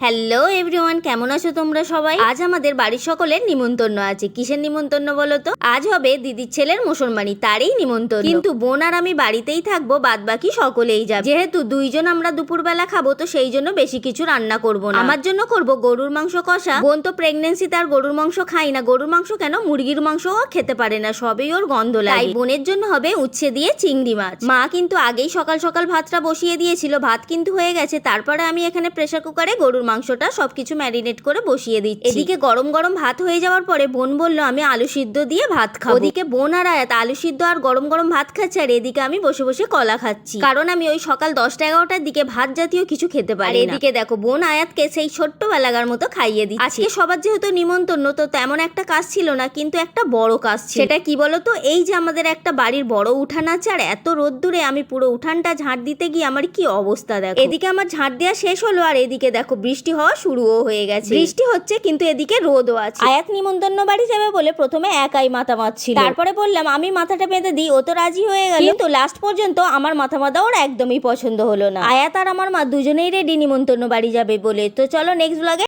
Hello everyone, কেমন আছো তোমরা সবাই? আজ আমাদের বাড়ির সকলের নিমন্ত্রণ আছে। কিসের নিমন্ত্রণ বলো তো? আজ হবে দিদির ছেলের মুসলমানি, তারই নিমন্ত্রণ। কিন্তু বোন আর আমি বাড়িতেই থাকবো, বাদ বাকি সকলেই যাবে। যেহেতু দুইজন আমরা দুপুরবেলা খাবো, তো সেই জন্য বেশি কিছু রান্না করব না। আমার জন্য করব গরুর মাংস কষা। বোন তো প্রেগনেন্সিতে আর গরুর মাংস খাই না। গরুর মাংস কেন, মুরগির মাংসও খেতে পারে না, সবই ওর গন্ধ লাগে। তাই বোনের জন্য হবে উচ্ছে দিয়ে চিংড়ি মাছ। মা কিন্তু আগেই সকাল সকাল ভাতটা বসিয়ে দিয়েছিল, ভাত কিন্তু হয়ে গেছে। তারপরে আমি এখানে প্রেসার কুকারে গরুর মাংসটা সবকিছু ম্যারিনেট করে বসিয়ে দিচ্ছি। এদিকে গরম গরম ভাত হয়ে যাওয়ার পরে বোন বলল আমি আলু সিদ্ধ দিয়ে ভাত খাবো। ওদিকে বোন আর আয়াত আলু সিদ্ধ আর গরম গরম ভাত খাচ্ছে, আর এদিকে আমি বসে বসে কলা খাচ্ছি, কারণ আমি ওই সকাল 10টা-11টার দিকে ভাত জাতীয় কিছু খেতে পারি না। এদিকে দেখো বোন আয়াতকে সেই ছোট্ট বেলাগার মতো খাইয়ে দিচ্ছে। আজকে সবার যেহেতু নিমন্ত্রণ, তো তেমন একটা কাজ ছিল না, কিন্তু একটা বড় কাজ ছিল। সেটা কি বলতো, এই যে আমাদের একটা বাড়ির বড় উঠান আছে, আর এত রোদ্দুরে আমি পুরো উঠানটা ঝাঁট দিতে গিয়ে আমার কি অবস্থা দেখো। এদিকে আমার ঝাঁট দেওয়া শেষ হলো, আর এদিকে দেখো বৃষ্টি হওয়া শুরুও হয়ে গেছে। বৃষ্টি হচ্ছে কিন্তু এদিকে রোদও আছে। আয়াত নিমন্ত্রণ বাড়ি যাবে বলে প্রথমে একাই মাথা মারছিল, তারপরে বললাম আমি মাথাটা বেঁধে দিই, ও তো রাজি হয়ে গেল। কিন্তু লাস্ট পর্যন্ত আমার মাথা বাঁধা ওর একদমই পছন্দ হলো না। আয়াত আর আমার মা দুজনেই রেডি নিমন্ত্রণ বাড়ি যাবে বলে। তো চলো নেক্সট ব্লগে